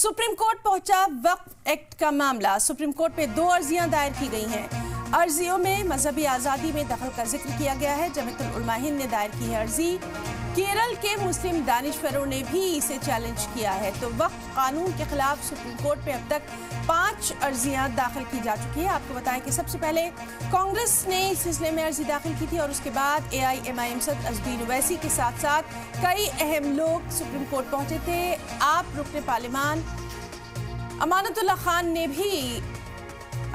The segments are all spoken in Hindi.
सुप्रीम कोर्ट पहुंचा वक्फ एक्ट का मामला। सुप्रीम कोर्ट में 2 अर्जियां दायर की गई हैं। अर्जियों में मजहबी आज़ादी में दखल का जिक्र किया गया है। जमीयतुल उलमा हिंद ने दायर की है अर्जी। केरल के मुस्लिम दानिशवरों ने भी इसे चैलेंज किया है। तो वक्फ कानून के खिलाफ सुप्रीम कोर्ट में अब तक 5 अर्जियां दाखिल की जा चुकी है। आपको बताएं कि सबसे पहले कांग्रेस ने इस सिलसिले में अर्जी दाखिल की थी और उसके बाद AIMIM सदर अज़दीन ओवैसी के साथ साथ कई अहम लोग सुप्रीम कोर्ट पहुंचे थे। आप रुकने पार्लिमान अमानतुल्लाह खान ने भी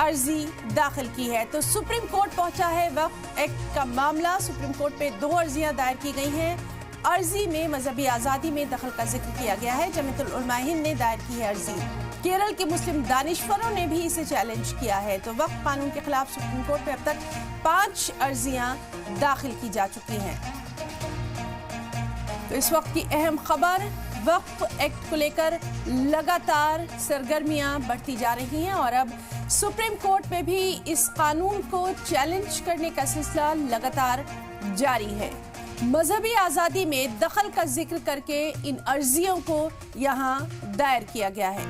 अर्जी दाखिल की है। तो सुप्रीम कोर्ट पहुंचा है वक्फ एक्ट का मामला। सुप्रीम कोर्ट पे 2 अर्जियां दायर की गई हैं। अर्जी में मजहबी आज़ादी में दखल का जिक्र किया गया है। जमीयतुल उलमा हिंद ने दायर की है अर्जी। केरल के मुस्लिम दानिशवरों ने भी इसे चैलेंज किया है। तो वक्फ कानून के खिलाफ सुप्रीम कोर्ट में अब तक 5 अर्जियां दाखिल की जा चुकी हैं। तो इस वक्त की अहम खबर, वक्फ एक्ट को लेकर लगातार सरगर्मियां बढ़ती जा रही हैं और अब सुप्रीम कोर्ट में भी इस कानून को चैलेंज करने का सिलसिला लगातार जारी है। मजहबी आज़ादी में दखल का जिक्र करके इन अर्जियों को यहां दायर किया गया है।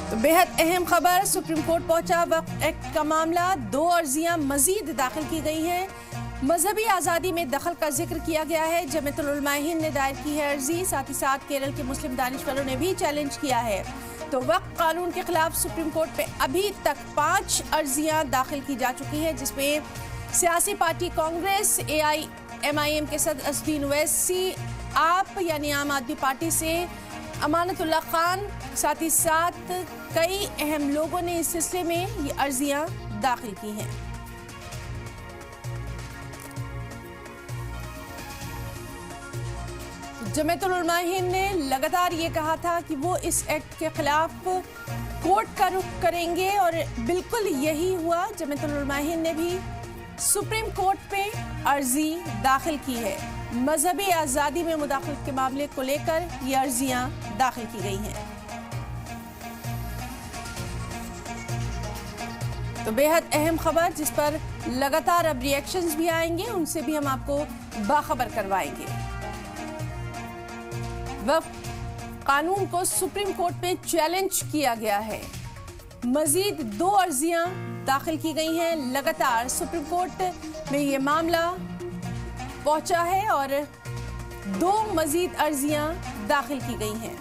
तो बेहद अहम खबर, सुप्रीम कोर्ट पहुंचा वक्फ एक्ट का मामला। 2 अर्जियां मजीद दाखिल की गई हैं। मजहबी आज़ादी में दखल का जिक्र किया गया है। जमीयतुल उलमा हिंद ने दायर की है अर्जी। साथ ही साथ केरल के मुस्लिम दानिशवरों ने भी चैलेंज किया है। तो वक्फ कानून के खिलाफ सुप्रीम कोर्ट पे अभी तक 5 अर्जियां दाखिल की जा चुकी हैं, जिसमें सियासी पार्टी कांग्रेस, AIMIM के सदर अज़दीन ओवैसी, आप यानी आम आदमी पार्टी से अमानतुल्लाह खान, साथ ही साथ कई अहम लोगों ने इस सिलसिले में ये अर्जियां दाखिल की हैं। जमीयतुल उलमा हिंद ने लगातार ये कहा था कि वो इस एक्ट के खिलाफ कोर्ट का रुख करेंगे और बिल्कुल यही हुआ। जमीयतुल उलमा हिंद ने भी सुप्रीम कोर्ट पे अर्जी दाखिल की है। मजहबी आज़ादी में मुदाखलत के मामले को लेकर ये अर्जियां दाखिल की गई हैं। तो बेहद अहम खबर जिस पर लगातार अब रिएक्शंस भी आएंगे, उनसे भी हम आपको बाखबर करवाएंगे। वक्फ कानून को सुप्रीम कोर्ट में चैलेंज किया गया है। मजीद 2 अर्जियां दाखिल की गई हैं। लगातार सुप्रीम कोर्ट में ये मामला पहुंचा है और 2 मजीद अर्जियां दाखिल की गई हैं।